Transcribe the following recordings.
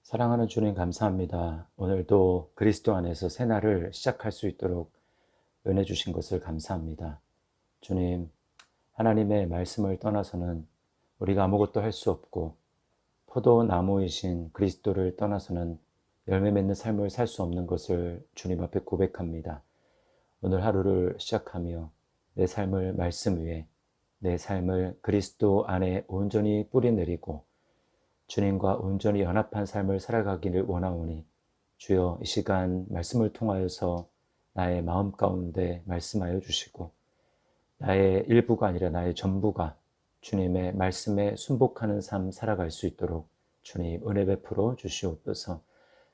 사랑하는 주님 감사합니다. 오늘도 그리스도 안에서 새 날을 시작할 수 있도록 은혜 주신 것을 감사합니다. 주님, 하나님의 말씀을 떠나서는 우리가 아무것도 할 수 없고 포도나무이신 그리스도를 떠나서는 열매 맺는 삶을 살 수 없는 것을 주님 앞에 고백합니다. 오늘 하루를 시작하며 내 삶을 말씀 위에, 내 삶을 그리스도 안에 온전히 뿌리내리고 주님과 온전히 연합한 삶을 살아가기를 원하오니 주여 이 시간 말씀을 통하여서 나의 마음 가운데 말씀하여 주시고 나의 일부가 아니라 나의 전부가 주님의 말씀에 순복하는 삶 살아갈 수 있도록 주님 은혜 베풀어 주시옵소서.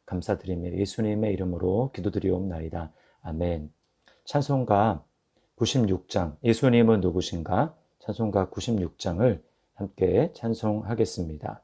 감사드리며 예수님의 이름으로 기도드리옵나이다. 아멘. 찬송가 96장 예수님은 누구신가? 찬송가 96장을 함께 찬송하겠습니다.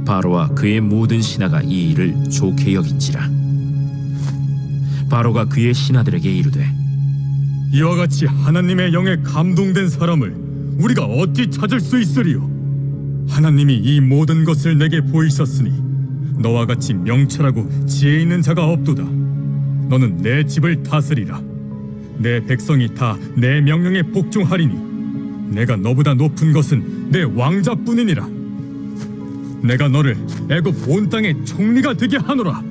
바로와 그의 모든 신하가 이 일을 좋게 여긴지라. 바로가 그의 신하들에게 이르되 이와 같이 하나님의 영에 감동된 사람을 우리가 어찌 찾을 수 있으리요? 하나님이 이 모든 것을 내게 보이셨으니 너와 같이 명철하고 지혜 있는 자가 없도다. 너는 내 집을 다스리라. 내 백성이 다 내 명령에 복종하리니 내가 너보다 높은 것은 내 왕자뿐이니라. 내가 너를 애굽 온 땅의 총리가 되게 하노라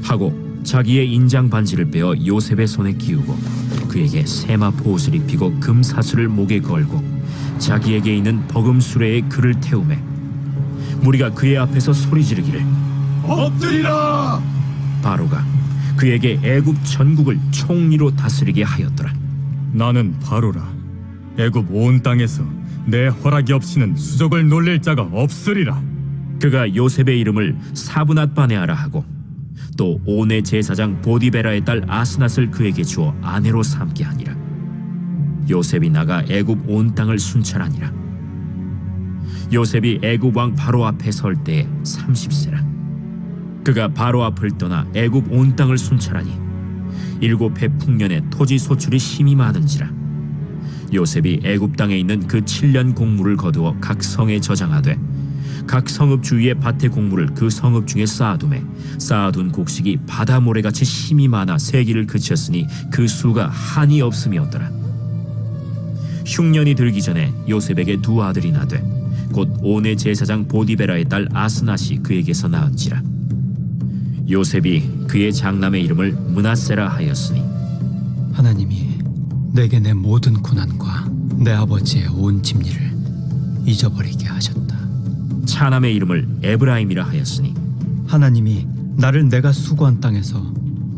하고 자기의 인장 반지를 빼어 요셉의 손에 끼우고 그에게 세마포 옷을 입히고 금사슬을 목에 걸고 자기에게 있는 버금 수레에 그를 태우매 무리가 그의 앞에서 소리 지르기를 엎드리라. 바로가 그에게 애굽 전국을 총리로 다스리게 하였더라. 나는 바로라. 애굽 온 땅에서 내 허락이 없이는 수족을 놀릴 자가 없으리라. 그가 요셉의 이름을 사브낫바네아라 하고 또 온의 제사장 보디베라의 딸 아스낫을 그에게 주어 아내로 삼게 하니라. 요셉이 나가 애굽 온 땅을 순찰하니라. 요셉이 애굽 왕 바로 앞에 설 때에 30세라. 그가 바로 앞을 떠나 애굽 온 땅을 순찰하니 7해 풍년에 토지 소출이 심히 많은지라. 요셉이 애굽 땅에 있는 그 7년 곡물을 거두어 각 성에 저장하되 각 성읍 주위의 밭의 곡물을 그 성읍 중에 쌓아두매 쌓아둔 곡식이 바다 모래같이 힘이 많아 세기를 그쳤으니 그 수가 한이 없음이었더라. 흉년이 들기 전에 요셉에게 두 아들이 나되 곧 온의 제사장 보디베라의 딸 아스낫이 그에게서 낳은지라. 요셉이 그의 장남의 이름을 므낫세라 하였으니 하나님이 내게 내 모든 고난과 내 아버지의 온 집리를 잊어버리게 하셨다. 차남의 이름을 에브라임이라 하였으니 하나님이 나를 내가 수고한 땅에서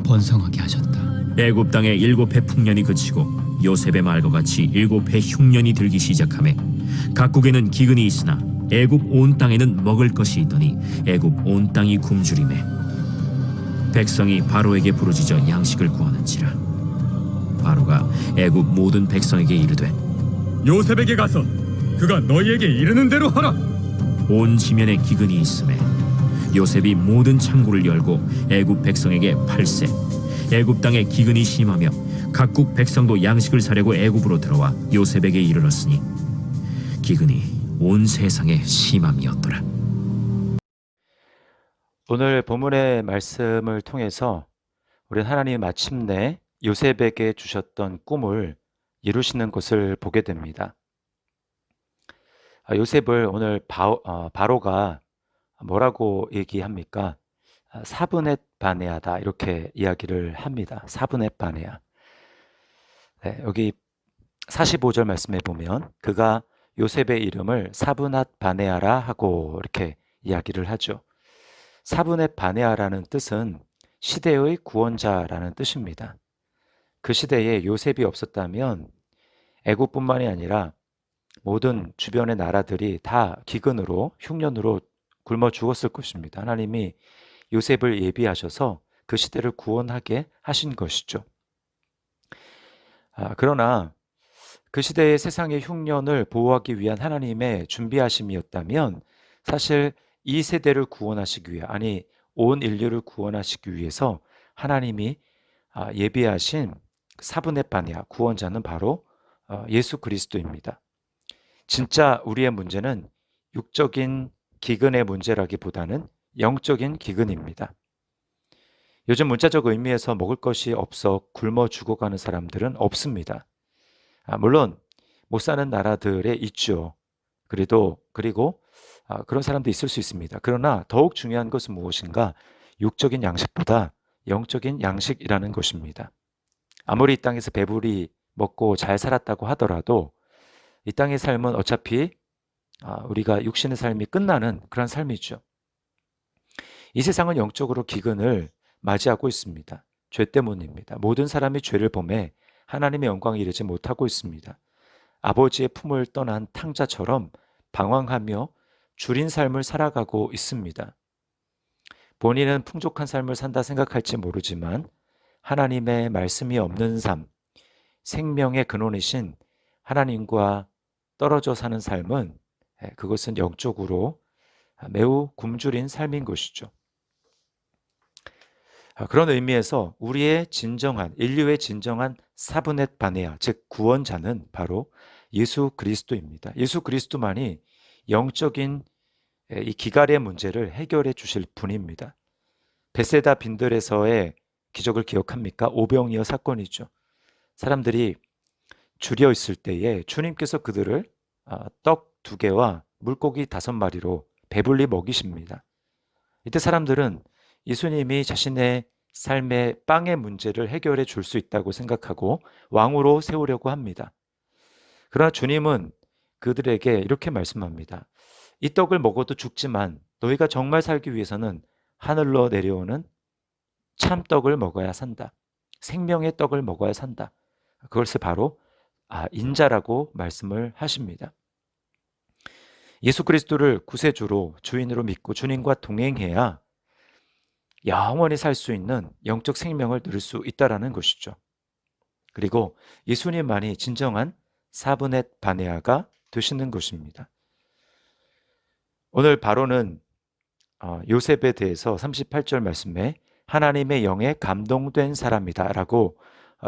번성하게 하셨다. 애굽 땅에 7해 풍년이 그치고 요셉의 말과 같이 7해 흉년이 들기 시작하매 각국에는 기근이 있으나 애굽 온 땅에는 먹을 것이 있더니 애굽 온 땅이 굶주리매 백성이 바로에게 부르짖어 양식을 구하는지라. 바로가 애굽 모든 백성에게 이르되 요셉에게 가서 그가 너희에게 이르는 대로 하라. 온 지면에 기근이 있음에 요셉이 모든 창고를 열고 애굽 백성에게 팔세. 애굽 땅에 기근이 심하며 각국 백성도 양식을 사려고 애굽으로 들어와 요셉에게 이르렀으니 기근이 온 세상에 심함이었더라. 오늘 본문의 말씀을 통해서 우리는 하나님이 마침내 요셉에게 주셨던 꿈을 이루시는 것을 보게 됩니다. 요셉을 오늘 바로가 뭐라고 얘기합니까? 사브넷 바네아다 이렇게 이야기를 합니다. 사브넷 바네아. 네, 여기 45절 말씀에 보면 그가 요셉의 이름을 사브낫 바네아라 하고 이렇게 이야기를 하죠. 사브넷 바네아라는 뜻은 시대의 구원자라는 뜻입니다. 그 시대에 요셉이 없었다면 애굽뿐만이 아니라 모든 주변의 나라들이 다 기근으로 흉년으로 굶어 죽었을 것입니다. 하나님이 요셉을 예비하셔서 그 시대를 구원하게 하신 것이죠. 그러나 그 시대의 세상의 흉년을 보호하기 위한 하나님의 준비하심이었다면 사실 이 세대를 구원하시기 위해 아니 온 인류를 구원하시기 위해서 하나님이 예비하신 사브넷 바네아 구원자는 바로 예수 그리스도입니다. 진짜 우리의 문제는 육적인 기근의 문제라기보다는 영적인 기근입니다. 요즘 문자적 의미에서 먹을 것이 없어 굶어 죽어가는 사람들은 없습니다. 물론 못 사는 나라들에 있죠. 그리고 그런 사람도 있을 수 있습니다. 그러나 더욱 중요한 것은 무엇인가? 육적인 양식보다 영적인 양식이라는 것입니다. 아무리 이 땅에서 배불리 먹고 잘 살았다고 하더라도 이 땅의 삶은 어차피 우리가 육신의 삶이 끝나는 그런 삶이죠. 이 세상은 영적으로 기근을 맞이하고 있습니다. 죄 때문입니다. 모든 사람이 죄를 범해 하나님의 영광에 이르지 못하고 있습니다. 아버지의 품을 떠난 탕자처럼 방황하며 줄인 삶을 살아가고 있습니다. 본인은 풍족한 삶을 산다 생각할지 모르지만 하나님의 말씀이 없는 삶, 생명의 근원이신 하나님과 떨어져 사는 삶은 그것은 영적으로 매우 굶주린 삶인 것이죠. 그런 의미에서 우리의 진정한 인류의 진정한 사브넷 바네아 즉 구원자는 바로 예수 그리스도입니다. 예수 그리스도만이 영적인 이 기갈의 문제를 해결해 주실 분입니다. 베세다 빈들에서의 기적을 기억합니까? 오병이어 사건이죠. 사람들이 줄여 있을 때에 주님께서 그들을 떡 2개와 물고기 5마리로 배불리 먹이십니다. 이때 사람들은 예수님이 자신의 삶의 빵의 문제를 해결해 줄 수 있다고 생각하고 왕으로 세우려고 합니다. 그러나 주님은 그들에게 이렇게 말씀합니다. 이 떡을 먹어도 죽지만 너희가 정말 살기 위해서는 하늘로 내려오는 참떡을 먹어야 산다. 생명의 떡을 먹어야 산다. 그것을 바로 인자라고 말씀을 하십니다. 예수 그리스도를 구세주로 주인으로 믿고 주님과 동행해야 영원히 살 수 있는 영적 생명을 누릴 수 있다는 것이죠. 그리고 예수님만이 진정한 사브넷 바네아가 되시는 것입니다. 오늘 바로는 요셉에 대해서 38절 말씀에 하나님의 영에 감동된 사람이다 라고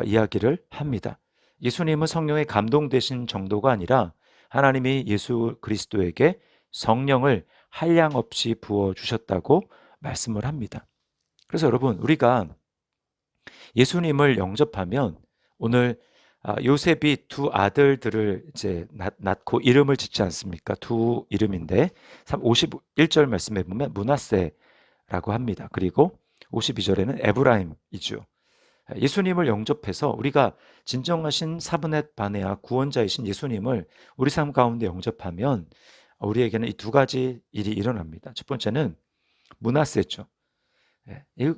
이야기를 합니다. 예수님은 성령에 감동되신 정도가 아니라 하나님이 예수 그리스도에게 성령을 한량없이 부어주셨다고 말씀을 합니다. 그래서 여러분, 우리가 예수님을 영접하면 오늘 요셉이 두 아들들을 이제 낳고 이름을 짓지 않습니까? 두 이름인데 51절 말씀에 보면 므낫세라고 합니다. 그리고 52절에는 에브라임이죠. 예수님을 영접해서 우리가 진정하신 사브넷 바네아 구원자이신 예수님을 우리 삶 가운데 영접하면 우리에게는 이 두 가지 일이 일어납니다. 첫 번째는 므낫세죠. 이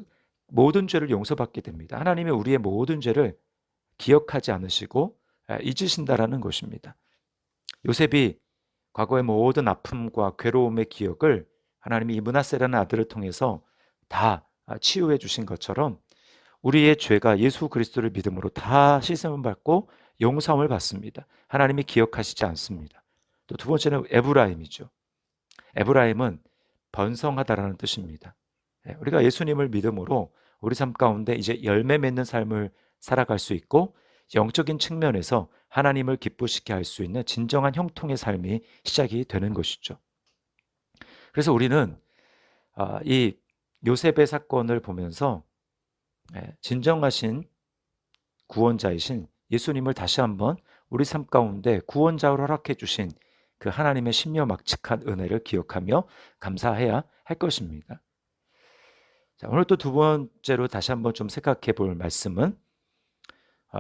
모든 죄를 용서받게 됩니다. 하나님이 우리의 모든 죄를 기억하지 않으시고 잊으신다라는 것입니다. 요셉이 과거의 모든 아픔과 괴로움의 기억을 하나님이 이 므낫세라는 아들을 통해서 다 치유해 주신 것처럼 우리의 죄가 예수 그리스도를 믿음으로 다 씻음을 받고 용서함을 받습니다. 하나님이 기억하시지 않습니다. 또 두 번째는 에브라임이죠. 에브라임은 번성하다라는 뜻입니다. 우리가 예수님을 믿음으로 우리 삶 가운데 이제 열매 맺는 삶을 살아갈 수 있고 영적인 측면에서 하나님을 기쁘시게 할 수 있는 진정한 형통의 삶이 시작이 되는 것이죠. 그래서 우리는 이 요셉의 사건을 보면서 진정하신 구원자이신 예수님을 다시 한번 우리 삶 가운데 구원자로 허락해 주신 그 하나님의 신묘막측한 은혜를 기억하며 감사해야 할 것입니다. 자, 오늘 또 두 번째로 다시 한번 좀 생각해 볼 말씀은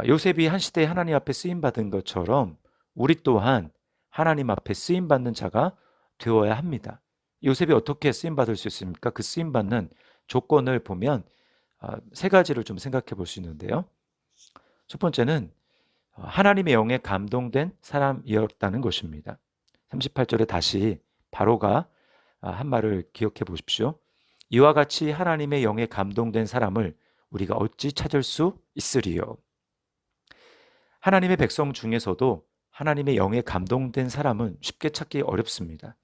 요셉이 한 시대에 하나님 앞에 쓰임받은 것처럼 우리 또한 하나님 앞에 쓰임받는 자가 되어야 합니다. 요셉이 어떻게 쓰임받을 수 있습니까? 그 쓰임받는 조건을 보면 세 가지를 좀 생각해 볼 수 있는데요. 첫 번째는 하나님의 영에 감동된 사람이었다는 것입니다. 38절에 다시 바로가 한 말을 기억해 보십시오. 이와 같이 하나님의 영에 감동된 사람을 우리가 어찌 찾을 수 있으리요. 하나님의 백성 중에서도 하나님의 영에 감동된 사람은 쉽게 찾기 어렵습니다.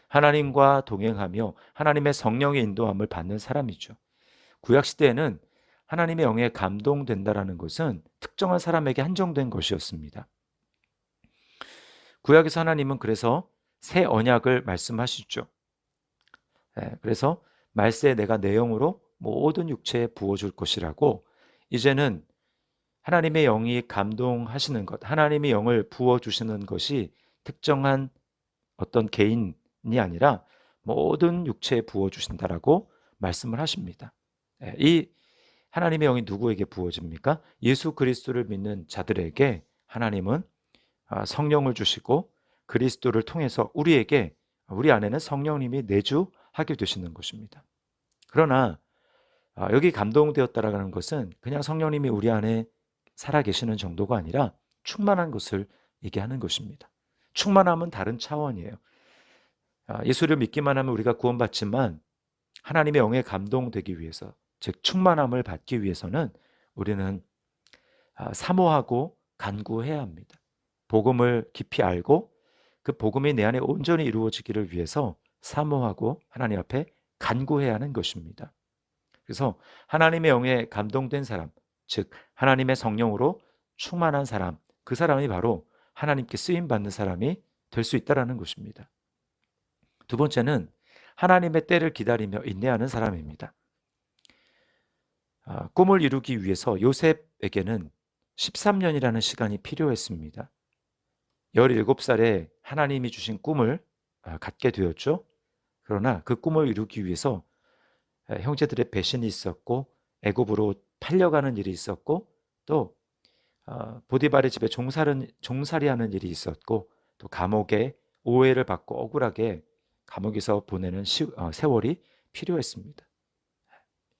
하나님과 동행하며 하나님의 성령의 인도함을 받는 사람이죠. 구약시대에는 하나님의 영에 감동된다라는 것은 특정한 사람에게 한정된 것이었습니다. 구약에서 하나님은 그래서 새 언약을 말씀하시죠. 그래서 말세에 내가 내 영으로 모든 육체에 부어줄 것이라고 이제는 하나님의 영이 감동하시는 것, 하나님의 영을 부어주시는 것이 특정한 어떤 개인이 아니라 모든 육체에 부어주신다라고 말씀을 하십니다. 이 하나님의 영이 누구에게 부어집니까? 예수 그리스도를 믿는 자들에게 하나님은 성령을 주시고 그리스도를 통해서 우리에게 우리 안에는 성령님이 내주하게 되시는 것입니다. 그러나 여기 감동되었다라는 것은 그냥 성령님이 우리 안에 살아계시는 정도가 아니라 충만한 것을 얘기하는 것입니다. 충만함은 다른 차원이에요. 예수를 믿기만 하면 우리가 구원받지만 하나님의 영에 감동되기 위해서, 즉 충만함을 받기 위해서는 우리는 사모하고 간구해야 합니다. 복음을 깊이 알고 그 복음이 내 안에 온전히 이루어지기를 위해서 사모하고 하나님 앞에 간구해야 하는 것입니다. 그래서 하나님의 영에 감동된 사람, 즉 하나님의 성령으로 충만한 사람, 그 사람이 바로 하나님께 쓰임받는 사람이 될 수 있다는 것입니다. 두 번째는 하나님의 때를 기다리며 인내하는 사람입니다. 꿈을 이루기 위해서 요셉에게는 13년이라는 시간이 필요했습니다. 17살에 하나님이 주신 꿈을 갖게 되었죠. 그러나 그 꿈을 이루기 위해서 형제들의 배신이 있었고 애굽으로 팔려가는 일이 있었고 또 보디발의 집에 종살이하는 일이 있었고 또 감옥에 오해를 받고 억울하게 감옥에서 보내는 세월이 필요했습니다.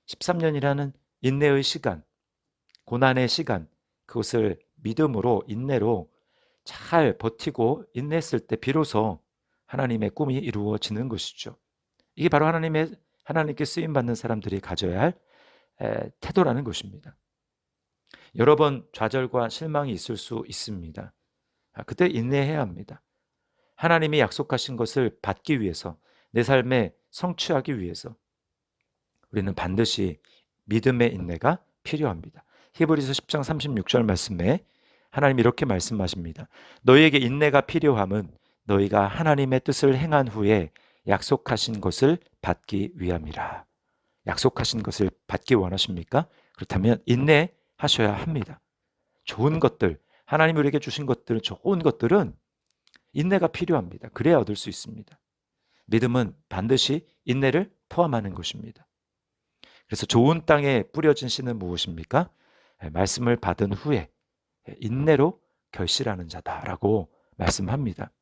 13년이라는 인내의 시간, 고난의 시간, 그것을 믿음으로 인내로 잘 버티고 인내했을 때 비로소 하나님의 꿈이 이루어지는 것이죠. 이게 바로 하나님께 쓰임받는 사람들이 가져야 할 태도라는 것입니다. 여러 번 좌절과 실망이 있을 수 있습니다. 그때 인내해야 합니다. 하나님이 약속하신 것을 받기 위해서, 내 삶에 성취하기 위해서 우리는 반드시 믿음의 인내가 필요합니다. 히브리서 10장 36절 말씀에 하나님 이렇게 말씀하십니다. 너희에게 인내가 필요함은 너희가 하나님의 뜻을 행한 후에 약속하신 것을 받기 위함이라. 약속하신 것을 받기 원하십니까? 그렇다면 인내하셔야 합니다. 좋은 것들, 하나님 우리에게 주신 것들, 좋은 것들은 인내가 필요합니다. 그래야 얻을 수 있습니다. 믿음은 반드시 인내를 포함하는 것입니다. 그래서 좋은 땅에 뿌려진 씨는 무엇입니까? 말씀을 받은 후에 인내로 결실하는 자다라고 말씀합니다.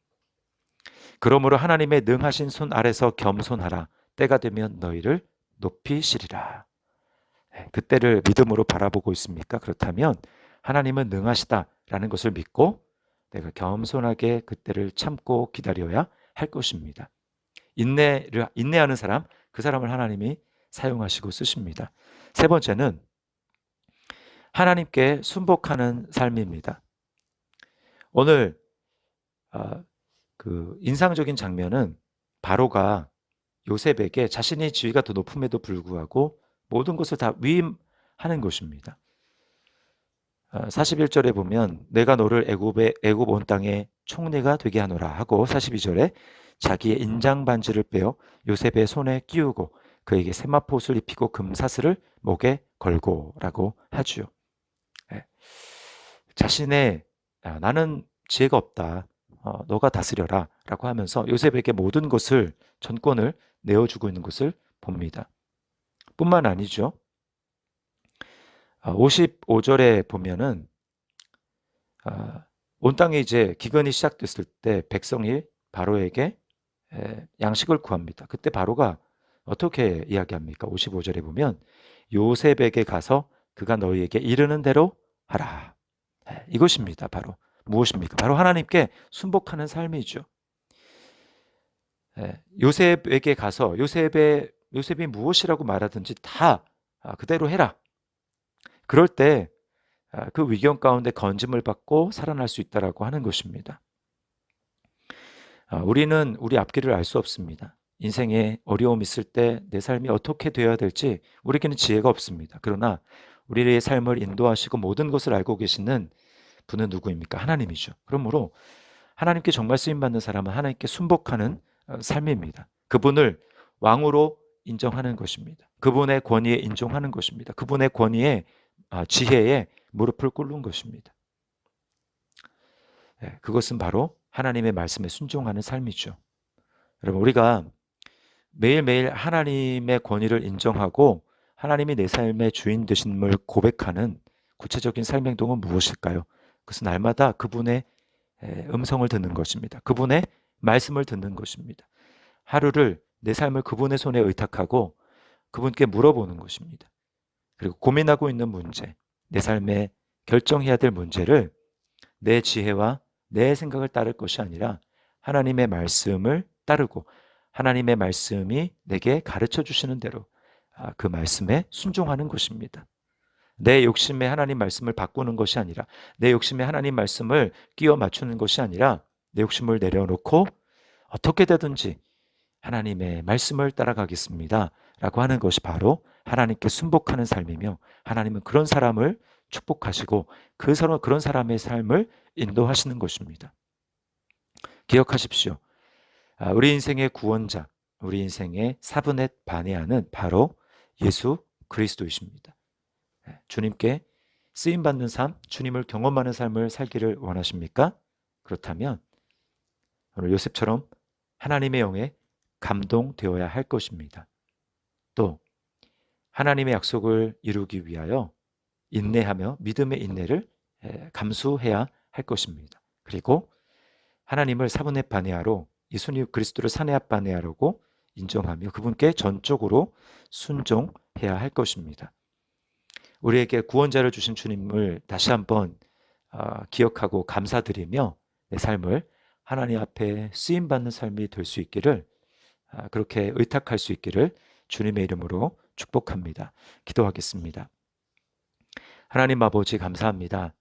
그러므로 하나님의 능하신 손 아래서 겸손하라. 때가 되면 너희를 높이시리라. 그때를 믿음으로 바라보고 있습니까? 그렇다면 하나님은 능하시다라는 것을 믿고 내가 겸손하게 그때를 참고 기다려야 할 것입니다. 인내하는 사람, 그 사람을 하나님이 사용하시고 쓰십니다. 세 번째는 하나님께 순복하는 삶입니다. 오늘 그 인상적인 장면은 바로가 요셉에게 자신의 지위가 더 높음에도 불구하고 모든 것을 다 위임하는 것입니다. 41절에 보면 내가 너를 애굽 온 땅의 총리가 되게 하노라 하고 42절에 자기의 인장 반지를 빼어 요셉의 손에 끼우고 그에게 세마포옷을 입히고 금사슬을 목에 걸고라고 하죠. 자신의 나는 지혜가 없다. 너가 다스려라 라고 하면서 요셉에게 모든 것을 전권을 내어주고 있는 것을 봅니다. 뿐만 아니죠. 55절에 보면은 온 땅에 이제 기근이 시작됐을 때 백성이 바로에게 양식을 구합니다. 그때 바로가 어떻게 이야기합니까? 55절에 보면 요셉에게 가서 그가 너희에게 이르는 대로 하라. 이것입니다. 바로 무엇입니까? 바로 하나님께 순복하는 삶이죠. 요셉에게 가서 요셉이 무엇이라고 말하든지 다 그대로 해라. 그럴 때 그 위경 가운데 건짐을 받고 살아날 수 있다라고 하는 것입니다. 우리는 우리 앞길을 알 수 없습니다. 인생에 어려움이 있을 때 내 삶이 어떻게 되어야 될지 우리에게는 지혜가 없습니다. 그러나 우리의 삶을 인도하시고 모든 것을 알고 계시는 분은 누구입니까? 하나님이죠. 그러므로 하나님께 정말 쓰임받는 사람은 하나님께 순복하는 삶입니다. 그분을 왕으로 인정하는 것입니다. 그분의 권위에 인정하는 것입니다. 그분의 권위에 지혜에 무릎을 꿇는 것입니다. 그것은 바로 하나님의 말씀에 순종하는 삶이죠. 여러분, 우리가 매일매일 하나님의 권위를 인정하고 하나님이 내 삶의 주인 되심을 고백하는 구체적인 삶 행동은 무엇일까요? 그것은 날마다 그분의 음성을 듣는 것입니다. 그분의 말씀을 듣는 것입니다. 하루를 내 삶을 그분의 손에 의탁하고 그분께 물어보는 것입니다. 그리고 고민하고 있는 문제, 내 삶에 결정해야 될 문제를 내 지혜와 내 생각을 따를 것이 아니라 하나님의 말씀을 따르고 하나님의 말씀이 내게 가르쳐 주시는 대로 그 말씀에 순종하는 것입니다. 내 욕심에 하나님 말씀을 바꾸는 것이 아니라 내 욕심에 하나님 말씀을 끼워 맞추는 것이 아니라 내 욕심을 내려놓고 어떻게 되든지 하나님의 말씀을 따라가겠습니다 라고 하는 것이 바로 하나님께 순복하는 삶이며 하나님은 그런 사람을 축복하시고 그런 사람의 삶을 인도하시는 것입니다. 기억하십시오. 우리 인생의 구원자, 우리 인생의 사분의 반의 바로 예수 그리스도이십니다. 주님께 쓰임받는 삶, 주님을 경험하는 삶을 살기를 원하십니까? 그렇다면 오늘 요셉처럼 하나님의 영에 감동되어야 할 것입니다. 또 하나님의 약속을 이루기 위하여 인내하며 믿음의 인내를 감수해야 할 것입니다. 그리고 하나님을 사분의 반의하로 예수님 그리스도를 사내합 반의하라고 인정하며 그분께 전적으로 순종해야 할 것입니다. 우리에게 구원자를 주신 주님을 다시 한번 기억하고 감사드리며 내 삶을 하나님 앞에 쓰임받는 삶이 될 수 있기를 그렇게 의탁할 수 있기를 주님의 이름으로 축복합니다. 기도하겠습니다. 하나님 아버지 감사합니다.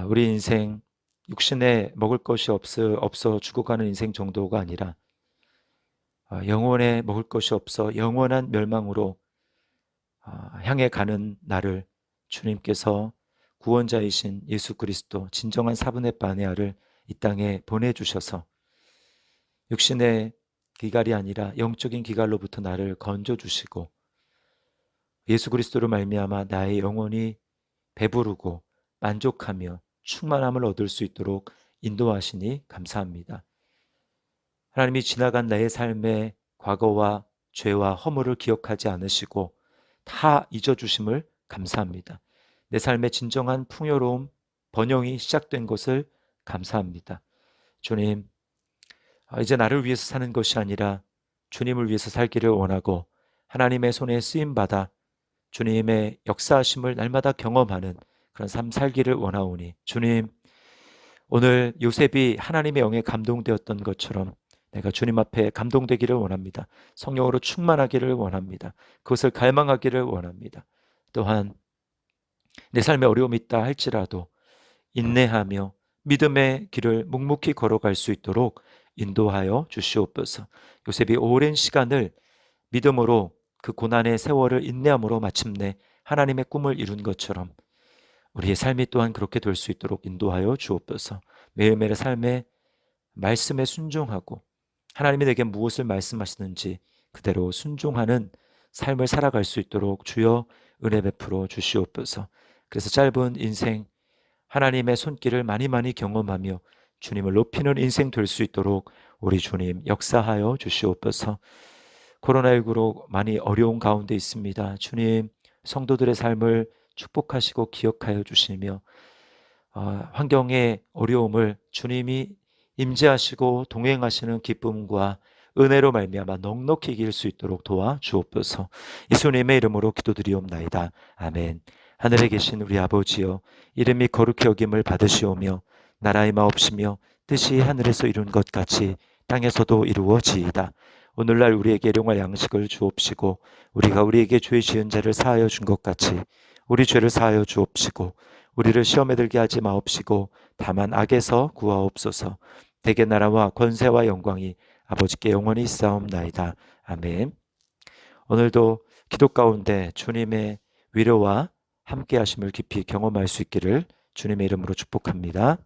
우리 인생 육신에 먹을 것이 없어 죽어가는 인생 정도가 아니라 영혼에 먹을 것이 없어 영원한 멸망으로 향해 가는 나를 주님께서 구원자이신 예수 그리스도 진정한 사분의 바네아를 이 땅에 보내주셔서 육신의 기갈이 아니라 영적인 기갈로부터 나를 건져주시고 예수 그리스도로 말미암아 나의 영혼이 배부르고 만족하며 충만함을 얻을 수 있도록 인도하시니 감사합니다. 하나님이 지나간 나의 삶의 과거와 죄와 허물을 기억하지 않으시고 다 잊어주심을 감사합니다. 내 삶의 진정한 풍요로움, 번영이 시작된 것을 감사합니다. 주님, 이제 나를 위해서 사는 것이 아니라 주님을 위해서 살기를 원하고 하나님의 손에 쓰임받아 주님의 역사하심을 날마다 경험하는 그런 삶 살기를 원하오니 주님, 오늘 요셉이 하나님의 영에 감동되었던 것처럼 내가 주님 앞에 감동되기를 원합니다. 성령으로 충만하기를 원합니다. 그것을 갈망하기를 원합니다. 또한 내 삶에 어려움이 있다 할지라도 인내하며 믿음의 길을 묵묵히 걸어갈 수 있도록 인도하여 주시옵소서. 요셉이 오랜 시간을 믿음으로 그 고난의 세월을 인내함으로 마침내 하나님의 꿈을 이룬 것처럼 우리의 삶이 또한 그렇게 될 수 있도록 인도하여 주옵소서. 매일매일의 삶에 말씀에 순종하고 하나님이 내게 무엇을 말씀하시는지 그대로 순종하는 삶을 살아갈 수 있도록 주여 은혜 베풀어 주시옵소서. 그래서 짧은 인생 하나님의 손길을 많이 경험하며 주님을 높이는 인생 될 수 있도록 우리 주님 역사하여 주시옵소서. 코로나19로 많이 어려운 가운데 있습니다. 주님, 성도들의 삶을 축복하시고 기억하여 주시며 환경의 어려움을 주님이 임재하시고 동행하시는 기쁨과 은혜로 말미암아 넉넉히 이길 수 있도록 도와 주옵소서. 예수님의 이름으로 기도드리옵나이다. 아멘. 하늘에 계신 우리 아버지여, 이름이 거룩히 여김을 받으시오며 나라의 마옵시며 뜻이 하늘에서 이룬 것 같이 땅에서도 이루어지이다. 오늘날 우리에게 일용할 양식을 주옵시고 우리가 우리에게 죄 지은 자를 사하여 준 것 같이 우리 죄를 사하여 주옵시고 우리를 시험에 들게 하지 마옵시고 다만 악에서 구하옵소서. 대개 나라와 권세와 영광이 아버지께 영원히 있사옵나이다. 아멘. 오늘도 기도 가운데 주님의 위로와 함께 하심을 깊이 경험할 수 있기를 주님의 이름으로 축복합니다.